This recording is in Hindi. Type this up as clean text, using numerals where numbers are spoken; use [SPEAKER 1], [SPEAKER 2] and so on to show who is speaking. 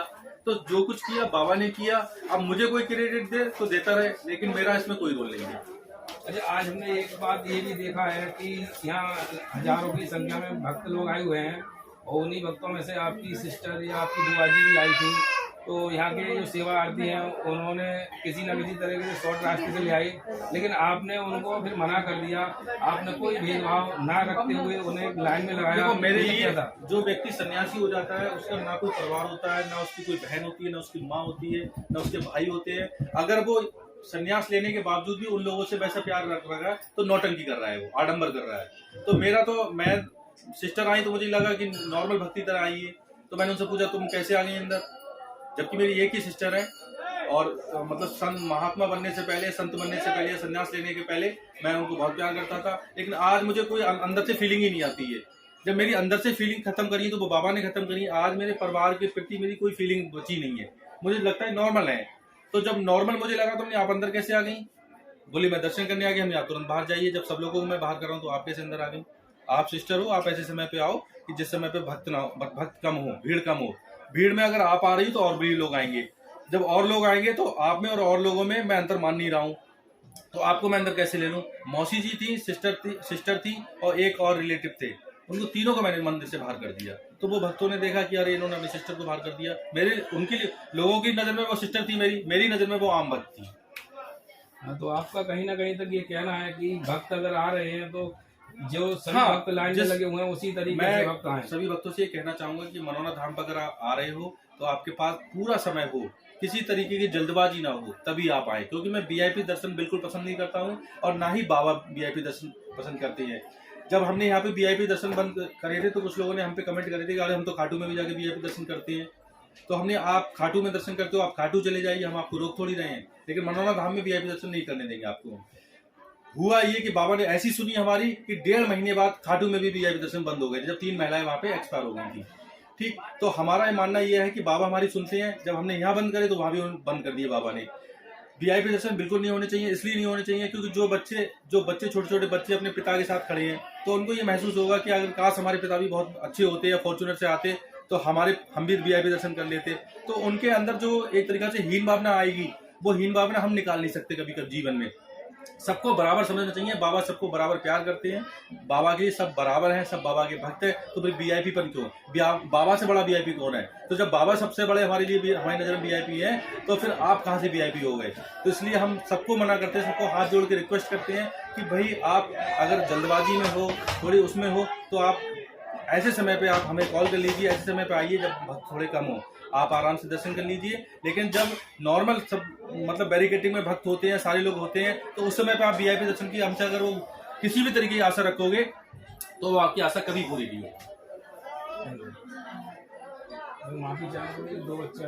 [SPEAKER 1] किया। तो जो कुछ किया बाबा ने किया, अब मुझे कोई क्रेडिट दे तो देता रहे, लेकिन मेरा इसमें कोई रोल नहीं है।
[SPEAKER 2] अच्छा, आज हमने एक बात ये भी देखा है कि यहाँ हजारों की संख्या में भक्त लोग आए हुए हैं और उन्हीं भक्तों में से आपकी सिस्टर या आपकी बुआ जी भी आई थी। तो यहाँ के जो सेवार्थी हैं उन्होंने किसी न किसी तरीके से शॉर्ट रास्ते से ले आई, लेकिन आपने उनको फिर मना कर दिया। आपने कोई भेदभाव ना रखते हुए उन्हें लाइन में लगाया।
[SPEAKER 1] देखो, मेरे
[SPEAKER 2] ये
[SPEAKER 1] लिए
[SPEAKER 2] था
[SPEAKER 1] जो व्यक्ति सन्यासी हो जाता है उसका ना कोई परिवार होता है, ना उसकी कोई बहन होती है, ना उसकी माँ होती है, ना उसके भाई होते हैं। अगर वो संन्यास लेने के बावजूद भी उन लोगों से वैसा प्यार रख रहा है तो नौटंकी कर रहा है, वो आडंबर कर रहा है। तो मेरा तो, मैं सिस्टर आई तो मुझे लगा कि नॉर्मल भक्ति तरह आई है, तो मैंने उनसे पूछा तुम कैसे आ गई अंदर, जबकि मेरी एक ही सिस्टर है। और मतलब संत महात्मा बनने से पहले, संत बनने से पहले, संन्यास लेने के पहले मैं उनको बहुत प्यार करता था। लेकिन आज मुझे कोई अंदर से फीलिंग ही नहीं आती है। जब मेरी अंदर से फीलिंग खत्म करी तो वो बाबा ने खत्म करी। आज मेरे परिवार के प्रति मेरी कोई फीलिंग बची नहीं है, मुझे लगता है नॉर्मल है। तो जब नॉर्मल मुझे लगा तो आप अंदर कैसे आ गई? बोली मैं दर्शन करने आ गई। हम यहाँ तुरंत बाहर जाइए, जब सब लोगों को मैं बाहर कर रहा हूँ तो आप कैसे अंदर आ गई? आप सिस्टर हो, आप ऐसे समय पे आओ कि जिस समय पे भक्त ना हो, भक्त कम हो, भीड़ कम हो। भीड़ में अगर आप आ रही तो और भी लोग आएंगे, जब और लोग आएंगे तो आप में और लोगों में मैं अंतर मान नहीं रहा हूँ, तो आपको मैं अंदर कैसे ले लूँ? मौसी जी थी, सिस्टर थी और एक और रिलेटिव थे, उनको तीनों को मैंने मंदिर से बाहर कर दिया। तो वो भक्तों ने देखा कि अरे इन्होंने अपनी सिस्टर को बाहर कर दिया। मेरे उनकी लोगों की नजर में वो सिस्टर थी, मेरी नजर में वो आम भक्त थी।
[SPEAKER 2] हाँ, तो आपका कहीं ना कहीं तक ये कहना है कि भक्त अगर आ रहे हैं तो जो सभी
[SPEAKER 1] हाँ,
[SPEAKER 2] भक्त लाइन में लगे हुए हैं उसी तरीके से भक्त आए।
[SPEAKER 1] सभी भक्तों से ये कहना चाहूंगा कि मनौना धाम पर अगर आ रहे हो तो आपके पास पूरा समय हो, किसी तरीके की जल्दबाजी ना हो, तभी आप आए। क्योंकि मैं वीआईपी दर्शन बिल्कुल पसंद नहीं करता हूँ और ना ही बाबा वीआईपी दर्शन पसंद करते हैं। जब हमने यहाँ पे वीआईपी दर्शन बंद करे थे तो कुछ लोगों ने हम पे कमेंट करे थे कि अरे हम तो खाटू में भी जाके वीआईपी दर्शन करते हैं। तो हमने, आप खाटू में दर्शन करते हो, आप खाटू चले जाइए, हम आपको रोक थोड़ी रहे हैं, लेकिन मनौना धाम में वीआईपी दर्शन नहीं करने देंगे आपको। हुआ ये कि बाबा ने ऐसी सुनी हमारी कि 1.5 महीने बाद खाटू में भी वीआईपी दर्शन बंद हो गए, जब 3 महिलाएं वहां पे एक्सपायर हो गई थी। ठीक, तो हमारा ये मानना ये है कि बाबा हमारी सुनते हैं। जब हमने यहाँ बंद करे तो वहां भी बंद कर दिए बाबा ने। वीआईपी दर्शन बिल्कुल नहीं होने चाहिए। इसलिए नहीं होने चाहिए क्योंकि जो बच्चे छोटे छोटे बच्चे अपने पिता के साथ खड़े हैं, तो उनको ये महसूस होगा कि अगर काश हमारे पिता भी बहुत अच्छे होते या फॉर्चुनर से आते तो हम भी वीआईपी दर्शन कर लेते। तो उनके अंदर जो एक तरीका से हीन भावना आएगी, वो हीन भावना हम निकाल नहीं सकते कभी कभी जीवन में। सबको बराबर समझना चाहिए, बाबा सबको बराबर प्यार करते हैं, बाबा के सब बराबर हैं, सब बाबा के भक्त हैं। तो फिर वीआईपी पर क्यों? बाबा से बड़ा वीआईपी कौन है? तो जब बाबा सबसे बड़े हमारे लिए, हमारी नजर में वीआईपी है, तो फिर आप कहाँ से वीआईपी हो गए? तो इसलिए हम सबको मना करते हैं, सबको हाथ जोड़ के रिक्वेस्ट करते हैं कि भाई आप अगर जल्दबाजी में हो, थोड़ी उसमें हो, तो आप ऐसे समय पे आप हमें कॉल कर लीजिए, ऐसे समय पे आइए जब भक्त थोड़े कम हो, आप आराम से दर्शन कर लीजिए। लेकिन जब नॉर्मल सब मतलब बैरिकेटिंग में भक्त होते हैं, सारे लोग होते हैं, तो उस समय पे आप वीआईपी दर्शन की हमसे अगर वो किसी भी तरीके की आशा रखोगे तो वो आपकी आशा कभी पूरी नहीं होगी।
[SPEAKER 2] माफी चाहूंगी, 2 बच्चे